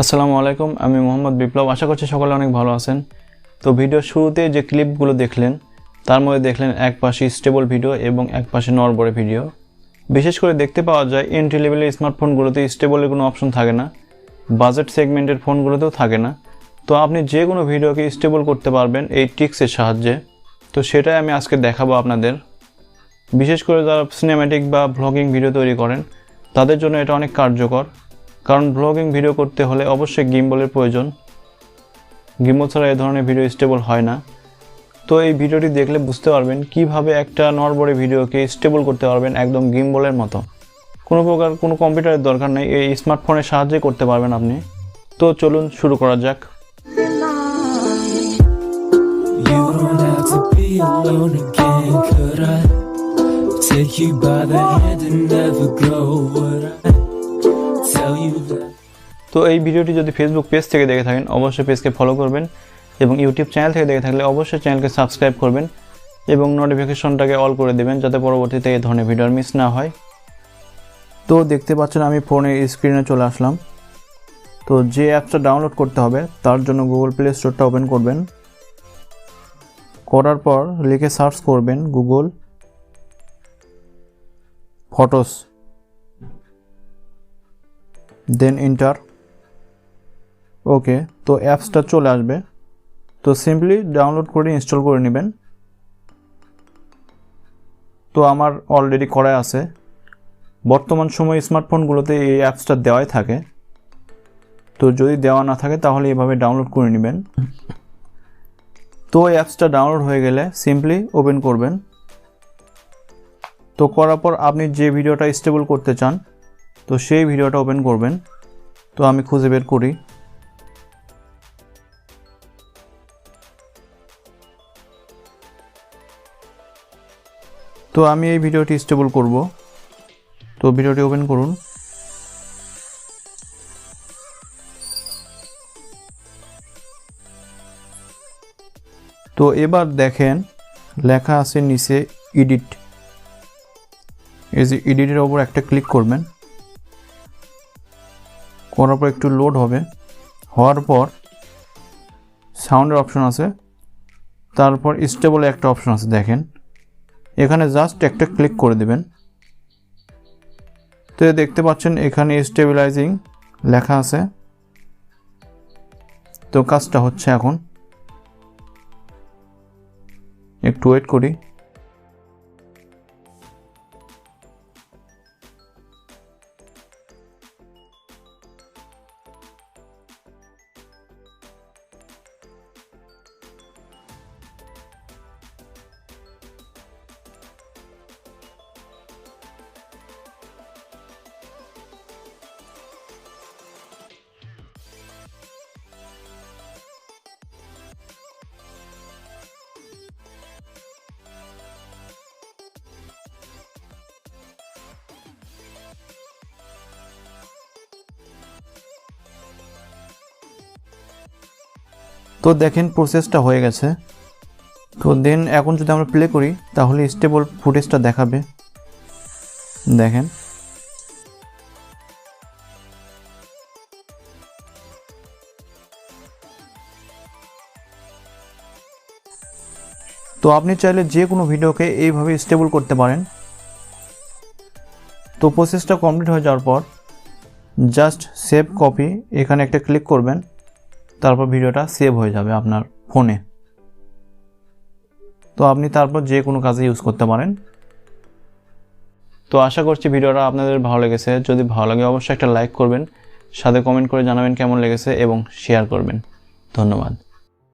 আসসালামু আলাইকুম, আমি মোহাম্মদ বিপ্লব। আশা করছি সকলে অনেক ভালো আছেন। তো ভিডিওর শুরুতে যে ক্লিপগুলো দেখলেন তার মধ্যে দেখলেন এক পাশে স্টেবল ভিডিও এবং এক পাশে নড়বড়ে ভিডিও। বিশেষ করে দেখতে পাওয়া যায় এন্ট্রি লেভেলের স্মার্টফোনগুলোতে স্টেবলের কোনো অপশন থাকে না, বাজেট সেগমেন্টের ফোনগুলোতেও থাকে না। তো আপনি যে কোনো ভিডিওকে স্টেবল করতে পারবেন এই ট্রিক্সের সাহায্যে। তো সেটাই আমি আজকে দেখাবো আপনাদের। বিশেষ করে যারা সিনেম্যাটিক বা ভ্লগিং ভিডিও তৈরি করেন তাদের জন্য এটা অনেক কার্যকর, কারণ ব্লগিং ভিডিও করতে হলে অবশ্যই গিম্বলের প্রয়োজন। গিম্বল ছাড়া এই ধরনের ভিডিও স্টেবল হয় না। তো এই ভিডিওটি দেখলে বুঝতে পারবেন কিভাবে একটা নড়বড়ে ভিডিওকে স্টেবল করতে পারবেন একদম গিম্বলের মতো। কোনো প্রকার কোনো কম্পিউটারের দরকার নেই, এই স্মার্টফোনের সাহায্যে করতে পারবেন আপনি। তো চলুন শুরু করা যাক। Take you by the hand and never grow what I tell you that. তো এই ভিডিওটি যদি ফেসবুক পেজ থেকে দেখে থাকেন অবশ্যই পেজকে ফলো করবেন, এবং ইউটিউব চ্যানেল থেকে দেখে থাকলে অবশ্যই চ্যানেলকে সাবস্ক্রাইব করবেন এবং নোটিফিকেশনটাকে অল করে দেবেন যাতে পরবর্তীতে এই ধরনের ভিডিও মিস না হয়। তো দেখতে পাচ্ছেন আমি ফোনের স্ক্রিনে চলে আসলাম। তো যে অ্যাপসটা ডাউনলোড করতে হবে তার জন্য গুগল প্লে স্টোরটা ওপেন করবেন। করার পর লিখে সার্চ করবেন গুগল ফটোস, দেন এন্টার। ওকে, তো অ্যাপসটা চলে আসবে। তো সিম্পলি ডাউনলোড করে ইনস্টল করে নেবেন। তো আমার অলরেডি করা আছে। বর্তমান সময়ে স্মার্টফোনগুলোতে এই অ্যাপসটা দেওয়াই থাকে। তো যদি দেওয়া না থাকে তাহলে এভাবে ডাউনলোড করে নেবেন। তো এই অ্যাপসটা ডাউনলোড হয়ে গেলে সিম্পলি ওপেন করবেন। তো করার পর আপনি যে ভিডিওটা স্টেবল করতে চান তো সেই ভিডিওটা ওপেন করবেন। তো আমি খুঁজে বের করি। তো আমি এই ভিডিওটি স্টেবল করব। তো ভিডিওটি ওপেন করুন। তো এবার দেখেন লেখা আছে নিচে এডিট। এই যে এডিটের ওপর একটা ক্লিক করবেন। করার পর একটু লোড হবে, হওয়ার পর সাউন্ডের অপশন আছে, তারপর স্টেবলে একটা অপশন আছে দেখেন, এখানে জাস্ট একটা ক্লিক করে দেবেন। তো দেখতে পাচ্ছেন এখানে স্টেবিলাইজিং লেখা আছে। তো কাজটা হচ্ছে এখন, একটু ওয়েট করি। তো দেখেন প্রসেসটা হয়ে গেছে। তো দেন এখন যদি আমরা প্লে করি তাহলে স্টেবল ফুটেজটা দেখাবে। দেখেন তো আপনি চাইলে যে কোনো ভিডিওকে এইভাবে স্টেবল করতে পারেন। তো প্রসেসটা কমপ্লিট হয়ে যাওয়ার পর জাস্ট সেভ কপি এখানে একটা ক্লিক করবেন, তারপর ভিডিওটা সেভ হয়ে যাবে আপনার ফোনে। তো আপনি তারপর যে কোনো কাজে ইউজ করতে পারেন। তো আশা করছি ভিডিওটা আপনাদের ভালো লেগেছে। যদি ভালো লাগে অবশ্যই একটা লাইক করবেন, সাথে কমেন্ট করে জানাবেন কেমন লেগেছে এবং শেয়ার করবেন। ধন্যবাদ।